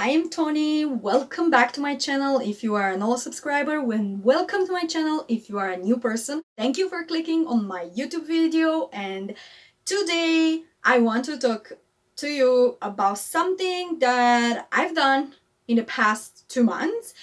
I am Tony. Welcome back to my channel. If you are an old subscriber, welcome to my channel. If you are a new person, thank you for clicking on my YouTube video. And today I want to talk to you about something that I've done in the past 2 months.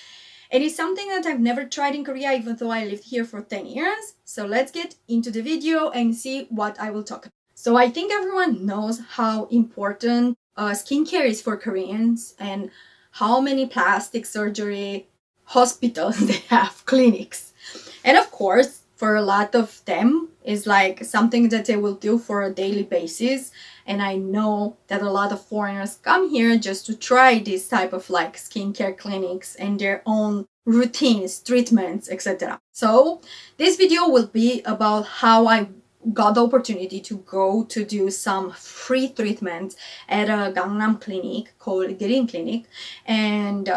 It is something that I've never tried in Korea, even though I lived here for 10 years. So let's get into the video and see what I will talk about. So I think everyone knows how important skincare is for Koreans and how many plastic surgery hospitals they have, clinics. And of course, for a lot of them, is like something that they will do for a daily basis. And I know that a lot of foreigners come here just to try this type of like skincare clinics and their own routines, treatments, etc. So this video will be about how I got the opportunity to go to do some free treatments at a Gangnam clinic called Girin Clinic, and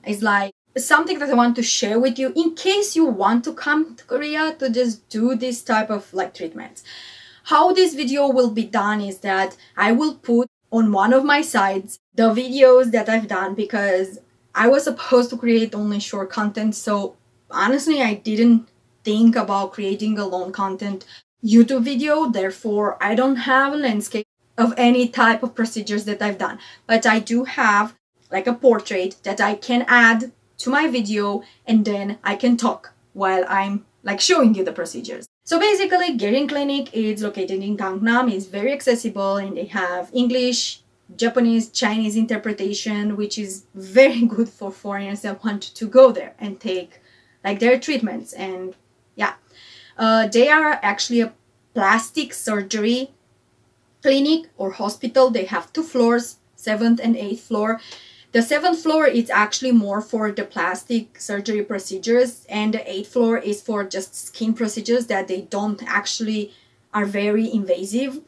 it's like something that I want to share with you in case you want to come to Korea to just do this type of like treatments. How this video will be done is that I will put on one of my sides the videos that I've done, because I was supposed to create only short content, so honestly I didn't think about creating a long content YouTube video. Therefore I don't have a landscape of any type of procedures that I've done, but I do have like a portrait that I can add to my video, and then I can talk while I'm like showing you the procedures. So basically, Girin Clinic is located in Gangnam. It's very accessible, and they have English, Japanese, Chinese interpretation, which is very good for foreigners that want to go there and take like their treatments. And yeah, they are actually a plastic surgery clinic or hospital. They have 2 floors, 7th and 8th floor. The 7th floor is actually more for the plastic surgery procedures, and the 8th floor is for just skin procedures that they don't actually are very invasive.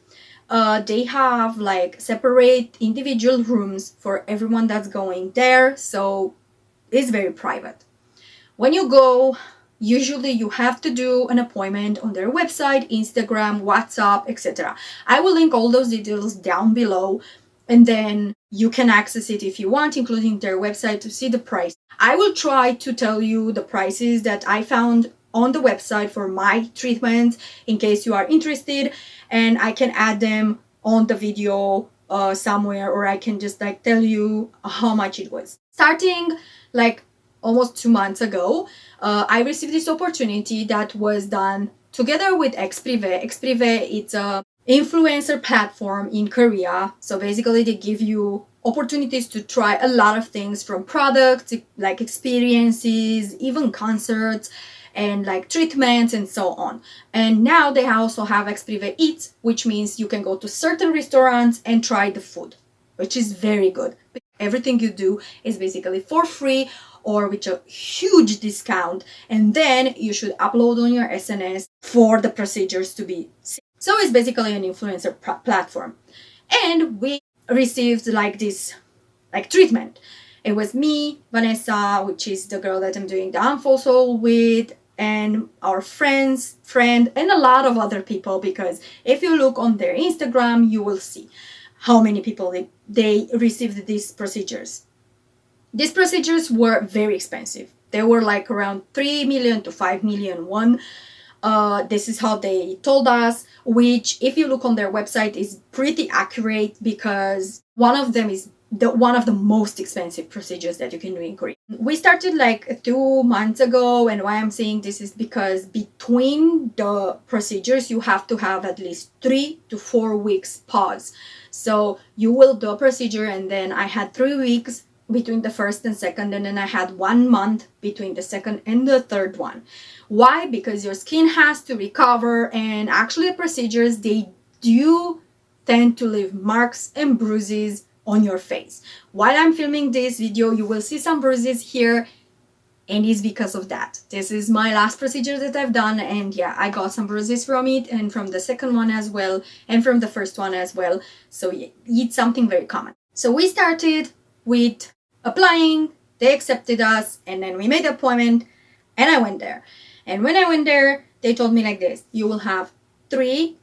They have like separate individual rooms for everyone that's going there, so it's very private. When you go, usually you have to do an appointment on their website, Instagram, WhatsApp, etc. I will link all those details down below, and then you can access it if you want, including their website, to see the price. I will try to tell you the prices that I found on the website for my treatment in case you are interested, and I can add them on the video somewhere, or I can just like tell you how much it was. Starting like almost 2 months ago, I received this opportunity that was done together with exprivé. Exprivé, it's a influencer platform in Korea. So basically they give you opportunities to try a lot of things, from products like experiences, even concerts, and like treatments and so on. And now they also have exprivé Eats, which means you can go to certain restaurants and try the food, which is very good. Everything you do is basically for free or with a huge discount, and then you should upload on your SNS for the procedures to be seen. So it's basically an influencer platform. And we received like this like treatment. It was me, Vanessa, which is the girl that I'm doing the unfold with, and our friend, and a lot of other people, because if you look on their Instagram, you will see how many people they received these procedures. These procedures were very expensive. They were like around 3 million to 5 million won. This is how they told us, which if you look on their website is pretty accurate, because one of them is one of the most expensive procedures that you can do in Korea. We started like 2 months ago, and why I'm saying this is because between the procedures you have to have at least 3 to 4 weeks pause. So you will do a procedure, and then I had 3 weeks between the first and second, and then I had 1 month between the second and the third one. Why? Because your skin has to recover, and actually the procedures, they do tend to leave marks and bruises on your face. While I'm filming this video, you will see some bruises here, and it's because of that. This is my last procedure that I've done, and yeah, I got some bruises from it, and from the second one as well, and from the first one as well. So yeah, it's something very common. So we started with applying, they accepted us, and then we made an appointment, and I went there. And when I went there, they told me like this: you will have 3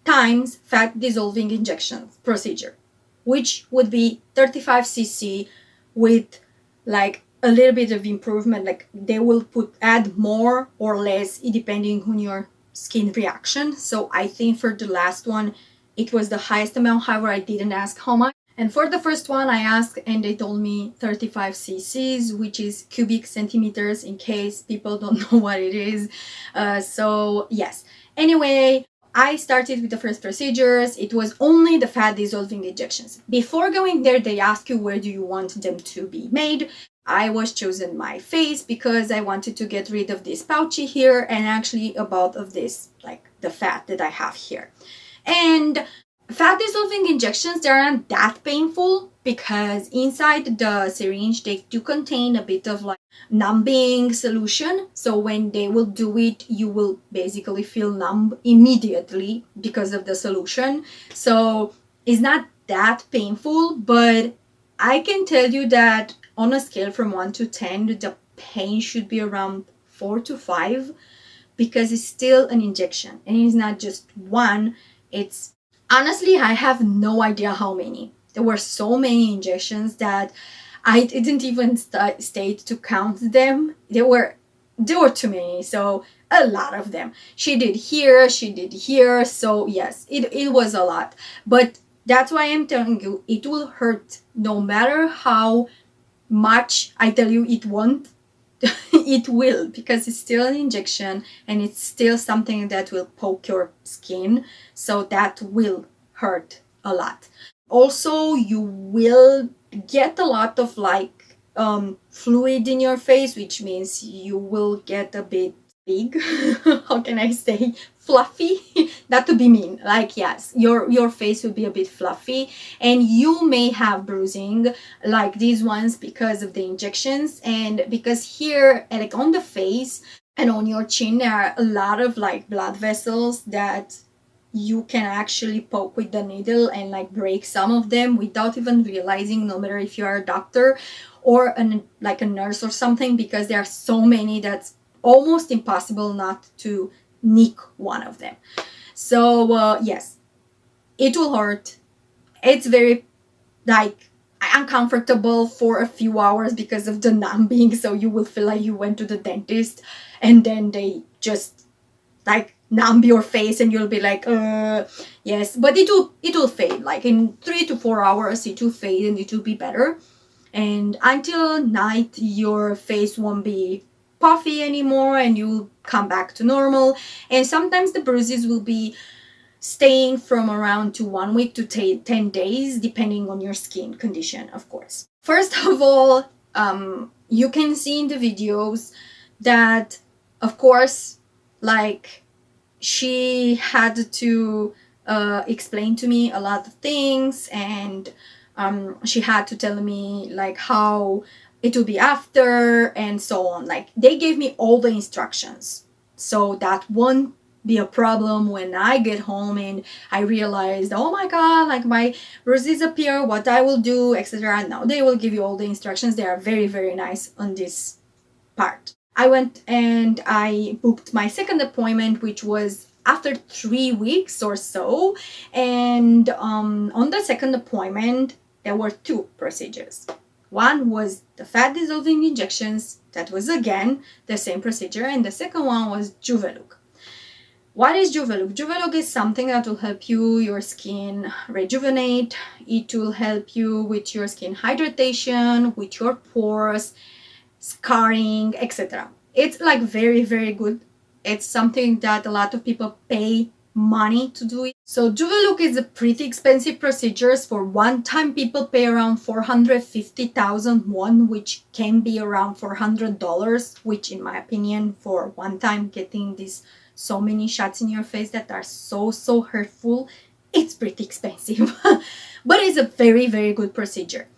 times fat dissolving injection procedure, which would be 35 cc with like a little bit of improvement. Like they will add more or less depending on your skin reaction. So I think for the last one it was the highest amount. However, I didn't ask how much. And for the first one I asked and they told me 35 cc's, which is cubic centimeters, in case people don't know what it is. So yes, anyway, I started with the first procedures. It was only the fat dissolving injections. Before going there, they ask you where do you want them to be made. I was chosen my face because I wanted to get rid of this pouchy here and actually about of this, like the fat that I have here. And fat dissolving injections, they aren't that painful because inside the syringe they do contain a bit of like numbing solution. So when they will do it, you will basically feel numb immediately because of the solution. So it's not that painful, but I can tell you that on a scale from 1 to 10, the pain should be around 4 to 5 because it's still an injection and it's not just one. It's honestly, I have no idea how many. There were so many injections that I didn't even stay to count them. There were too many, so a lot of them. She did here, so yes, it was a lot. But that's why I'm telling you, it will hurt no matter how much I tell you it won't. It will, because it's still an injection and it's still something that will poke your skin, so that will hurt a lot. Also, you will get a lot of like fluid in your face, which means you will get a bit big. How can I say, fluffy? Not to be mean, like yes, your face will be a bit fluffy and you may have bruising like these ones because of the injections, and because here like on the face and on your chin there are a lot of like blood vessels that you can actually poke with the needle and like break some of them without even realizing, no matter if you are a doctor or like a nurse or something, because there are so many that's almost impossible not to nick one of them. So yes, it will hurt. It's very like uncomfortable for a few hours because of the numbing, so you will feel like you went to the dentist and then they just like numb your face and you'll be like yes, but it will fade. Like in 3 to 4 hours it will fade and it will be better, and until night your face won't be puffy anymore and you'll come back to normal. And sometimes the bruises will be staying from around to 1 week to 10 days depending on your skin condition, of course. First of all, you can see in the videos that of course like she had to explain to me a lot of things, and she had to tell me like how it will be after and so on. Like they gave me all the instructions, so that won't be a problem when I get home and I realized, oh my god, like my bruises appear, what I will do, etc. Now they will give you all the instructions. They are very, very nice on this part. I went and I booked my second appointment, which was after 3 weeks or so. And on the second appointment, there were 2 procedures. One was the fat dissolving injections. That was again the same procedure. And the second one was JuveLook. What is JuveLook? JuveLook is something that will help your skin rejuvenate. It will help you with your skin hydration, with your pores, scarring, etc. It's like very, very good. It's something that a lot of people pay money to do it. So JuveLook is a pretty expensive procedure. For one time people pay around 450,000 won, which can be around $400, which in my opinion for one time getting these so many shots in your face that are so hurtful, it's pretty expensive. But it's a very, very good procedure.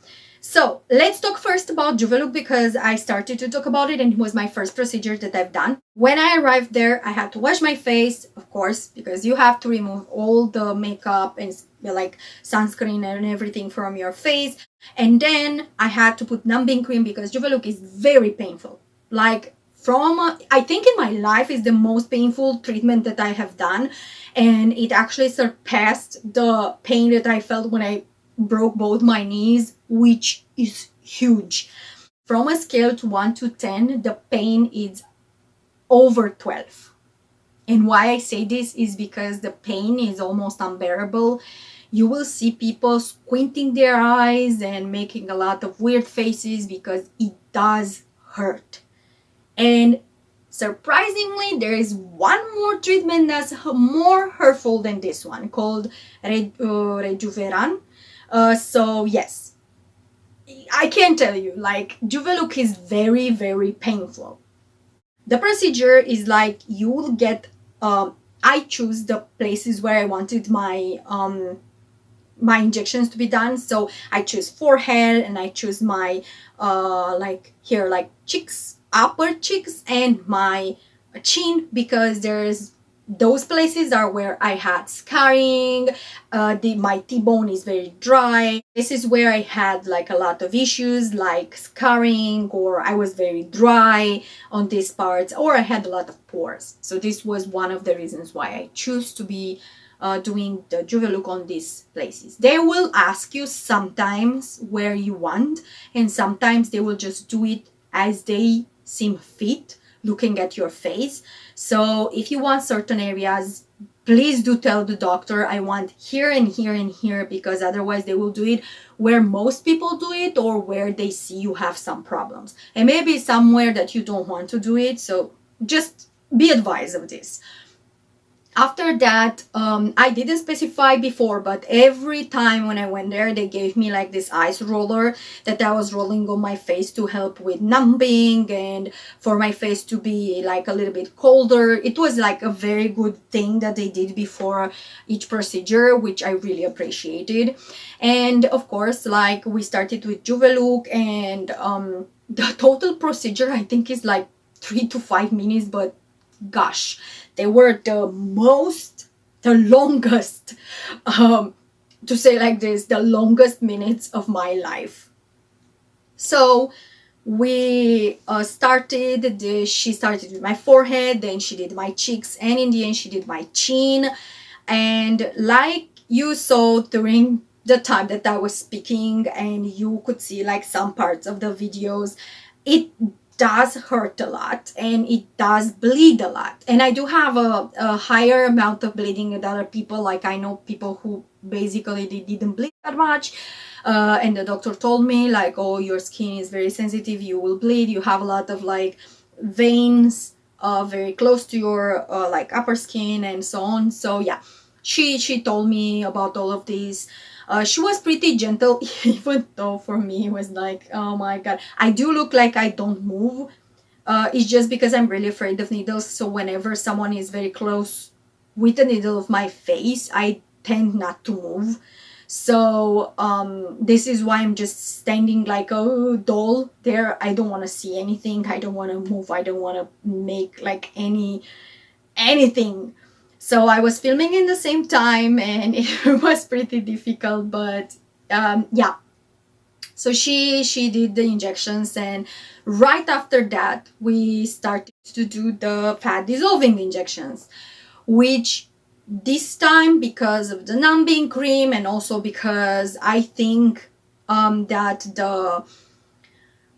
So let's talk first about JuveLook because I started to talk about it and it was my first procedure that I've done. When I arrived there, I had to wash my face, of course, because you have to remove all the makeup and like sunscreen and everything from your face. And then I had to put numbing cream because JuveLook is very painful. Like I think in my life is the most painful treatment that I have done. And it actually surpassed the pain that I felt when I broke both my knees, which is huge. From a scale to 1 to 10, the pain is over 12. And why I say this is because the pain is almost unbearable. You will see people squinting their eyes and making a lot of weird faces because it does hurt. And surprisingly, there is one more treatment that's more hurtful than this one, called rejuveration. So yes, I can tell you, like, JuveLook is very, very painful. The procedure is like you will get, I choose the places where I wanted my injections to be done. So I choose forehead, and I choose my like here, like cheeks, upper cheeks, and my chin, because there's those places are where I had scarring. My T-bone is very dry. This is where I had like a lot of issues like scarring, or I was very dry on these parts, or I had a lot of pores. So this was one of the reasons why I choose to be doing the JuveLook on these places. They will ask you sometimes where you want, and sometimes they will just do it as they seem fit, looking at your face. So if you want certain areas, please do tell the doctor, I want here and here and here, because otherwise they will do it where most people do it, or where they see you have some problems, and maybe somewhere that you don't want to do it. So just be advised of this. After that, I didn't specify before, but every time when I went there, they gave me like this ice roller that I was rolling on my face to help with numbing and for my face to be like a little bit colder. It was like a very good thing that they did before each procedure, which I really appreciated. And of course, like, we started with JuveLook, and the total procedure I think is like 3 to 5 minutes, but gosh, they were the longest, to say like this, the longest minutes of my life. So we she started with my forehead, then she did my cheeks, and in the end she did my chin. And like you saw during the time that I was speaking, and you could see like some parts of the videos, it does hurt a lot and it does bleed a lot. And I do have a higher amount of bleeding than other people. Like, I know people who basically they didn't bleed that much, and the doctor told me like, oh, your skin is very sensitive, you will bleed, you have a lot of like veins very close to your like upper skin and so on. So yeah, she told me about all of these. She was pretty gentle, even though for me it was like, oh my god, I do look like I don't move. It's just because I'm really afraid of needles. So whenever someone is very close with the needle of my face, I tend not to move. So this is why I'm just standing like a doll there. I don't want to see anything. I don't want to move. I don't want to make like anything. So I was filming in the same time, and it was pretty difficult, but yeah. So she did the injections, and right after that we started to do the fat dissolving injections, which this time, because of the numbing cream, and also because I think that the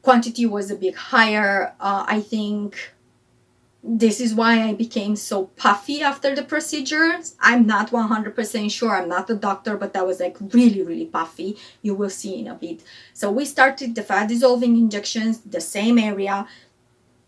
quantity was a bit higher, I think this is why I became so puffy after the procedure. I'm not 100% sure. I'm not a doctor, but I was like really, really puffy. You will see in a bit. So we started the fat dissolving injections, the same area,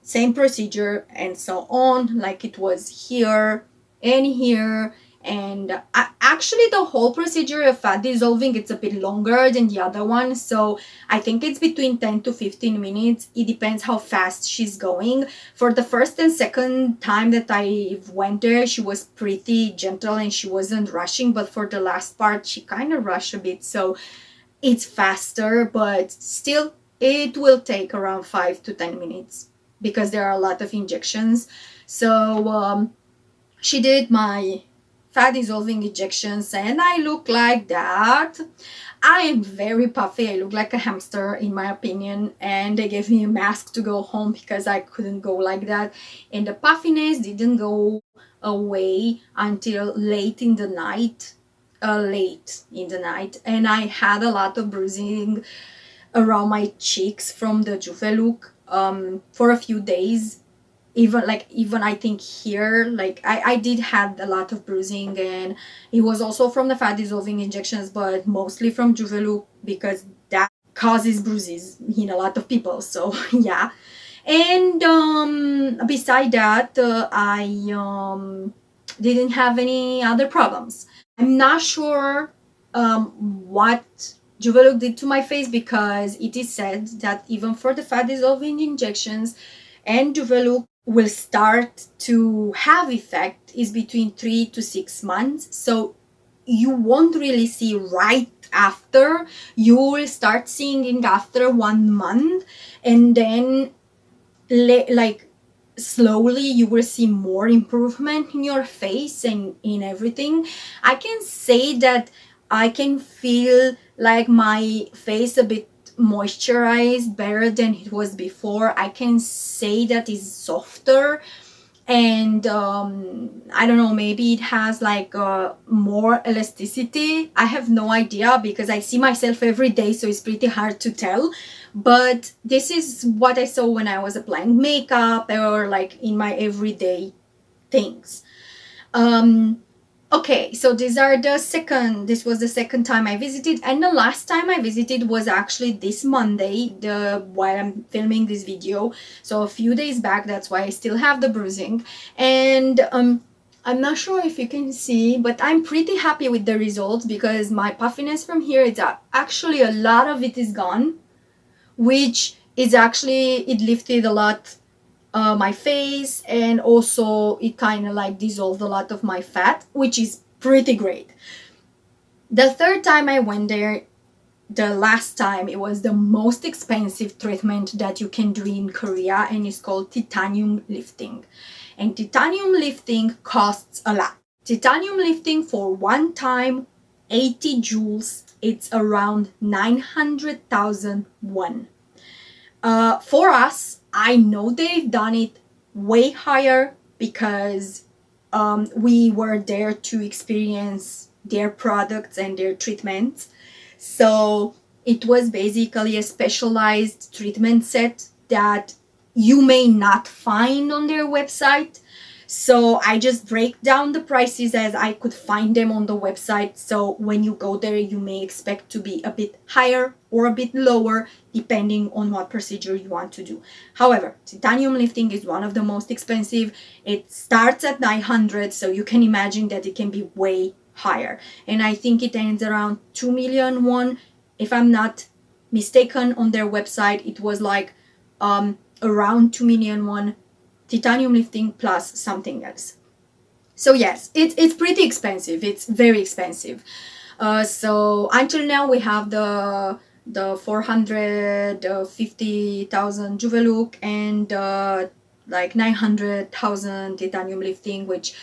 same procedure, and so on. Like, it was here and here. And actually the whole procedure of fat dissolving, it's a bit longer than the other one. So I think it's between 10 to 15 minutes. It depends how fast she's going. For the first and second time that I went there, she was pretty gentle and she wasn't rushing. But for the last part, she kind of rushed a bit. So it's faster, but still it will take around 5 to 10 minutes because there are a lot of injections. So she did my fat dissolving injections, and I look like that. I am very puffy. I look like a hamster in my opinion, and they gave me a mask to go home because I couldn't go like that. And the puffiness didn't go away until late in the night, and I had a lot of bruising around my cheeks from the JuveLook for a few days. Even I think here, like I did had a lot of bruising, and it was also from the fat dissolving injections, but mostly from JuveLook because that causes bruises in a lot of people. So yeah. And beside that, I didn't have any other problems. I'm not sure what JuveLook did to my face, because it is said that even for the fat dissolving injections and JuveLook will start to have effect is between 3 to 6 months. So you won't really see right after. You will start seeing it after 1 month, and then like slowly you will see more improvement in your face and in everything. I can say that I can feel like my face a bit moisturized better than it was before. I can say that it's softer, and I don't know, maybe it has like more elasticity. I have no idea because I see myself every day, so it's pretty hard to tell. But this is what I saw when I was applying makeup or like in my everyday things. Okay, so this was the second time I visited, and the last time I visited was actually this Monday, while I'm filming this video. So a few days back, that's why I still have the bruising. And I'm not sure if you can see, but I'm pretty happy with the results, because my puffiness from here, it's actually a lot of it is gone, which is actually, it lifted a lot my face, and also it kind of like dissolved a lot of my fat, which is pretty great. The third time I went there, the last time, it was the most expensive treatment that you can do in Korea, and it's called titanium lifting. And titanium lifting costs a lot. Titanium lifting for one time, 80 joules, it's around 900,000 won. For us, I know they've done it way higher, because we were there to experience their products and their treatments. So it was basically a specialized treatment set that you may not find on their website. So I just break down the prices as I could find them on the website. So when you go there, you may expect to be a bit higher or a bit lower, depending on what procedure you want to do. However, titanium lifting is one of the most expensive. It starts at 900, so you can imagine that it can be way higher. And I think it ends around 2 million won. If I'm not mistaken, on their website, it was like around 2 million won, titanium lifting plus something else. So yes, it's pretty expensive. It's very expensive. So until now we have the 450,000 JuveLook and like 900,000 titanium lifting, which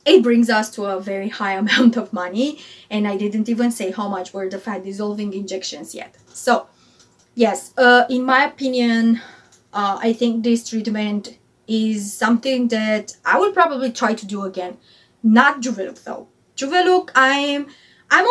it brings us to a very high amount of money. And I didn't even say how much were the fat dissolving injections yet. So yes, in my opinion, I think this treatment is something that I will probably try to do again. Not JuveLook though. JuveLook, I'm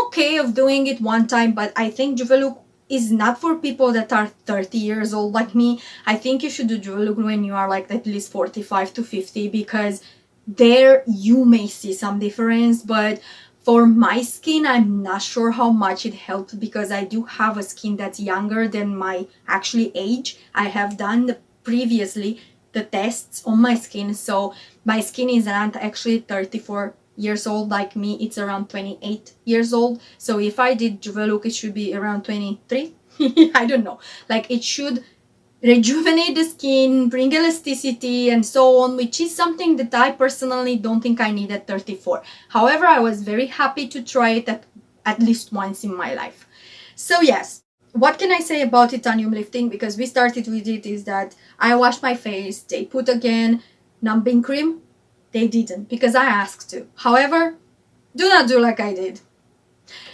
okay of doing it one time, but I think JuveLook is not for people that are 30 years old like me. I think you should do JuveLook when you are like at least 45 to 50, because there you may see some difference. But for my skin, I'm not sure how much it helped, because I do have a skin that's younger than my actually age. I have done previously the tests on my skin, so my skin is not actually 34 years old like me, it's around 28 years old. So if I did JuveLook, it should be around 23. I don't know, like it should rejuvenate the skin, bring elasticity and so on, which is something that I personally don't think I need at 34. However, I was very happy to try it at least once in my life. So yes, what can I say about titanium lifting? Because we started with it, is that I washed my face, they put again numbing cream. They didn't, because I asked to. However, do not do like I did.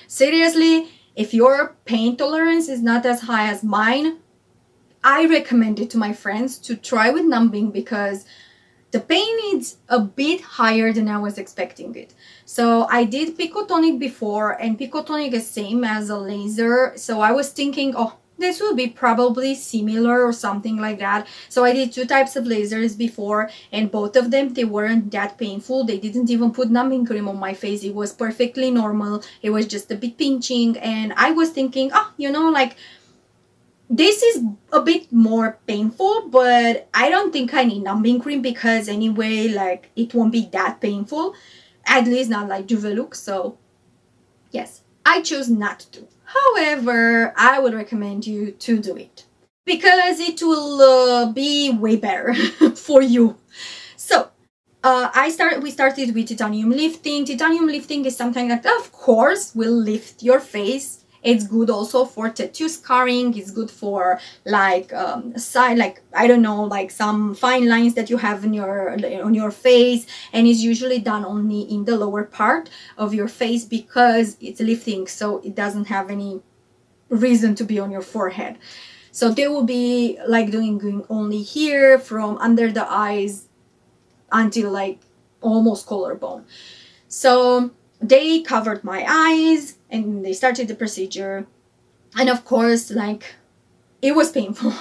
Seriously, if your pain tolerance is not as high as mine, I recommend it to my friends to try with numbing, because the pain is a bit higher than I was expecting it. So I did Picotonic before, and Picotonic is same as a laser. So I was thinking, oh, this will be probably similar or something like that. So I did 2 types of lasers before, and both of them, they weren't that painful. They didn't even put numbing cream on my face. It was perfectly normal. It was just a bit pinching, and I was thinking, oh, you know, like, this is a bit more painful, but I don't think I need numbing cream because anyway, like, it won't be that painful, at least not like JuveLook. So yes, I choose not to. However, I would recommend you to do it because it will be way better for you. So we started with titanium lifting. Titanium lifting is something that, of course, will lift your face. It's good also for tattoo scarring. It's good for like side, like, I don't know, like some fine lines that you have in on your face, and it's usually done only in the lower part of your face because it's lifting, so it doesn't have any reason to be on your forehead. So they will be like doing only here from under the eyes until like almost collarbone. So they covered my eyes and they started the procedure, and of course, like, it was painful.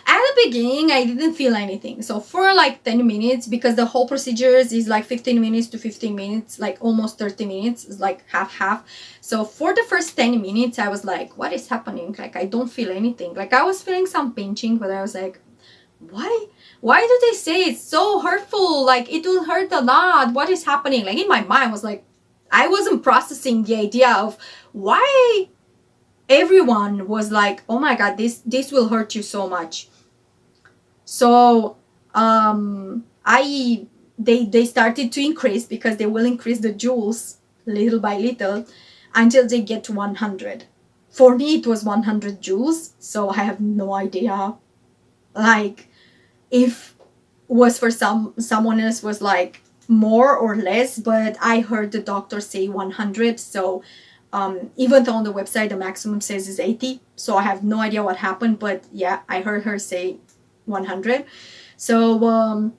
At the beginning I didn't feel anything, so for like 10 minutes, because the whole procedures is like 15 minutes to 15 minutes, like almost 30 minutes, is like half. So for the first 10 minutes I was like, what is happening? Like, I don't feel anything. Like, I was feeling some pinching, but I was like, why do they say it's so hurtful? Like, it will hurt a lot. What is happening? Like, in my mind was like, I wasn't processing the idea of why everyone was like, oh my god, this will hurt you so much. So they started to increase, because they will increase the joules little by little until they get to 100. For me it was 100 joules, so I have no idea, like, if was for someone else was like more or less, but I heard the doctor say 100. So even though on the website the maximum says is 80, so I have no idea what happened, but yeah, I heard her say 100. So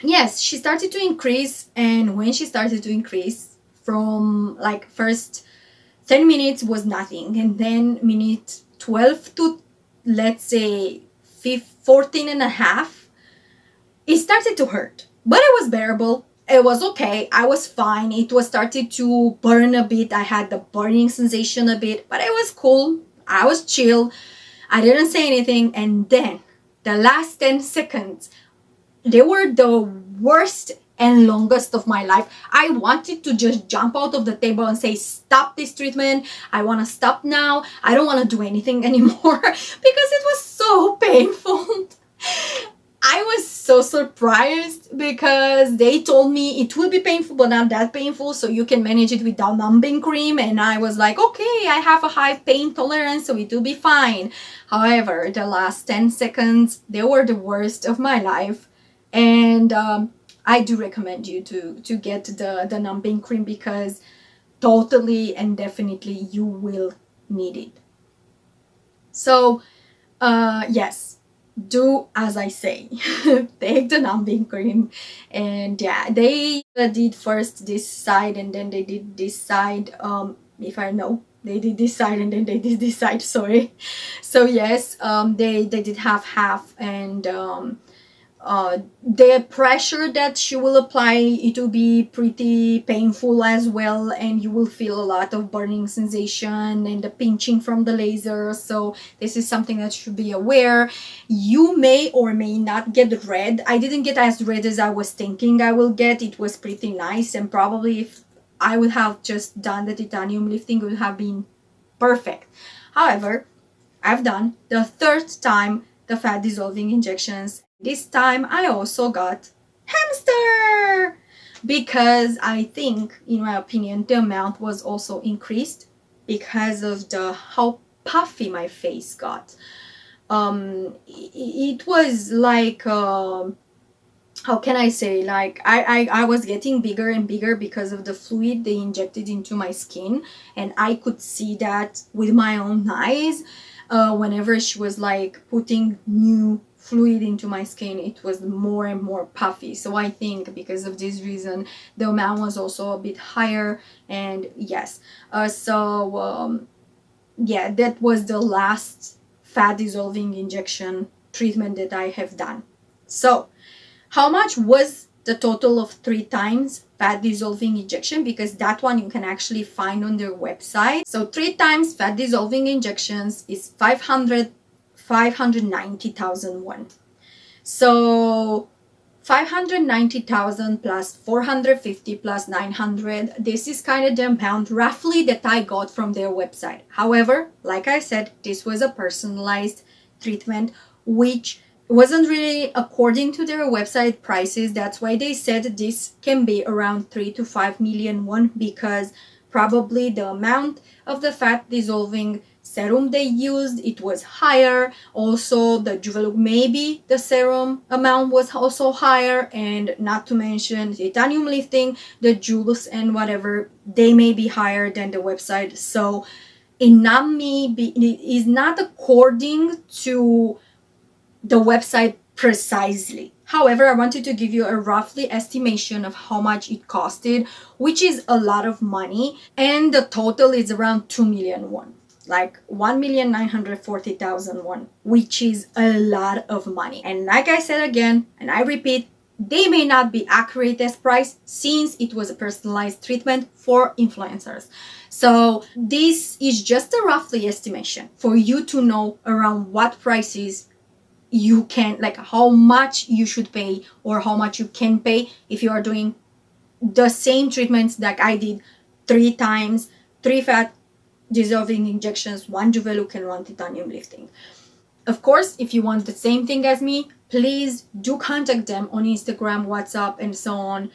yes, she started to increase, and when she started to increase, from like first 10 minutes was nothing, and then minute 12 to, let's say, 14 and a half, it started to hurt, but it was bearable. It was okay. I was fine. It was started to burn a bit. I had the burning sensation a bit, but it was cool. I was chill. I didn't say anything. And then the last 10 seconds, they were the worst and longest of my life. I wanted to just jump out of the table and say, stop this treatment. I want to stop now. I don't want to do anything anymore because it was so painful. I was so surprised because they told me it will be painful, but not that painful, so you can manage it without numbing cream. And I was like, okay, I have a high pain tolerance, so it will be fine. However, the last 10 seconds, they were the worst of my life. And I do recommend you to get the numbing cream, because totally and definitely you will need it. So yes, do as I say. Take the numbing cream. And yeah, they did first this side and then they did this side. If I know, they did this side and then they did this side, sorry. So yes, they did half, and the pressure that she will apply, it will be pretty painful as well, and you will feel a lot of burning sensation and the pinching from the laser. So this is something that should be aware. You may or may not get red. I didn't get as red as I was thinking I will get. It was pretty nice, and probably if I would have just done the titanium lifting, it would have been perfect. However, I've done the third time the fat dissolving injections. This time I also got hamster, because I think, in my opinion, the amount was also increased because of how puffy my face got. It was like how can I say, like, I was getting bigger and bigger because of the fluid they injected into my skin, and I could see that with my own eyes. Whenever she was like putting new fluid into my skin, it was more and more puffy. So I think because of this reason the amount was also a bit higher. And yes, yeah, that was the last fat dissolving injection treatment that I have done. So how much was the total of 3 times fat dissolving injection? Because that one you can actually find on their website. So 3 times fat dissolving injections is 590,000 won. So 590,000 plus 450 plus 900, this is kind of the amount roughly that I got from their website. However, like I said, this was a personalized treatment which wasn't really according to their website prices. That's why they said this can be around 3 to 5 million won, because probably the amount of the fat dissolving serum they used, it was higher. Also the JuveLook, maybe the serum amount was also higher, and not to mention titanium lifting, the jewels and whatever, they may be higher than the website. So it is not according to the website precisely. However, I wanted to give you a roughly estimation of how much it costed, which is a lot of money, and the total is around 2 million won, like 1,940,000 won, which is a lot of money. And like I said again, and I repeat, they may not be accurate as price since it was a personalized treatment for influencers. So this is just a roughly estimation for you to know around what prices you can, like how much you should pay or how much you can pay if you are doing the same treatments that I did 3 times, 3 fat dissolving injections, 1 JuveLook and 1 titanium lifting. Of course, if you want the same thing as me, please do contact them on Instagram, WhatsApp, and so on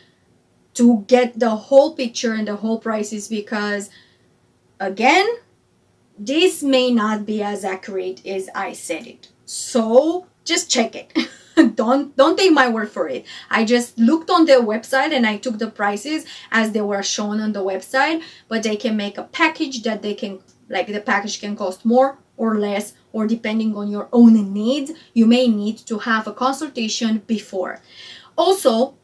to get the whole picture and the whole prices, because again, this may not be as accurate as I said it. So just check it. Don't take my word for it. I just looked on their website and I took the prices as they were shown on the website, but they can make a package that they can, like the package can cost more or less, or depending on your own needs, you may need to have a consultation before. Also,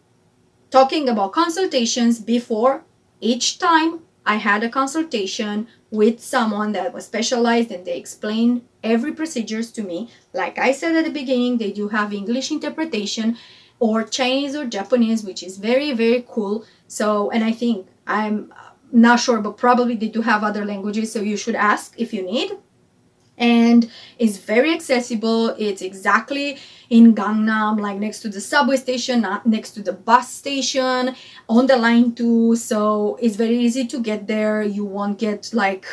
talking about consultations before, each time I had a consultation with someone that was specialized and they explained every procedures to me. Like I said at the beginning, they do have English interpretation or Chinese or Japanese, which is very, very cool. So, and I think, I'm not sure, but probably they do have other languages, so you should ask if you need. And it's very accessible. It's exactly in Gangnam, like next to the subway station, not next to the bus station, on the line too. So it's very easy to get there. You won't get like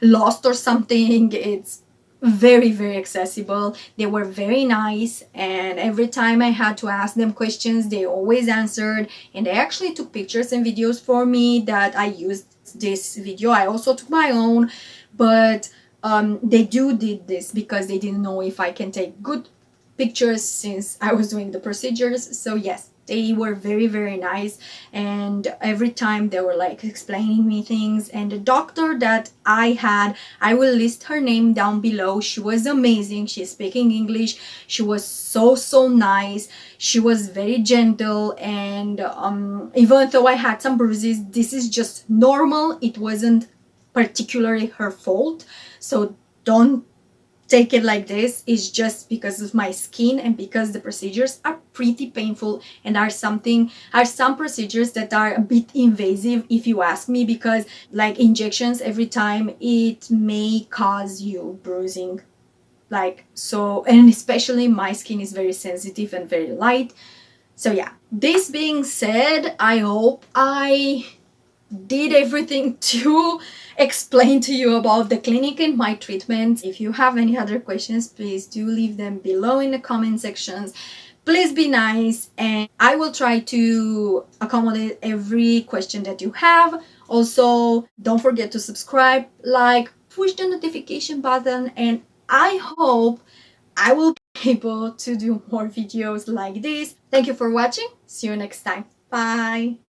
lost or something. It's very, very accessible. They were very nice, and every time I had to ask them questions, they always answered, and they actually took pictures and videos for me that I used this video. I also took my own, but they did this because they didn't know if I can take good pictures since I was doing the procedures. So yes, they were very, very nice, and every time they were like explaining me things. And the doctor that I had, I will list her name down below. She was amazing. She's speaking English. She was so nice. She was very gentle, and even though I had some bruises, this is just normal. It wasn't particularly her fault, so don't take it like this. It's just because of my skin and because the procedures are pretty painful, and are some procedures that are a bit invasive, if you ask me, because like injections every time, it may cause you bruising, like so. And especially my skin is very sensitive and very light. So yeah, this being said, I hope I did everything to explain to you about the clinic and my treatment. If you have any other questions, please do leave them below in the comment sections. Please be nice, and I will try to accommodate every question that you have. Also, don't forget to subscribe, like, push the notification button, and I hope I will be able to do more videos like this. Thank you for watching. See you next time. Bye.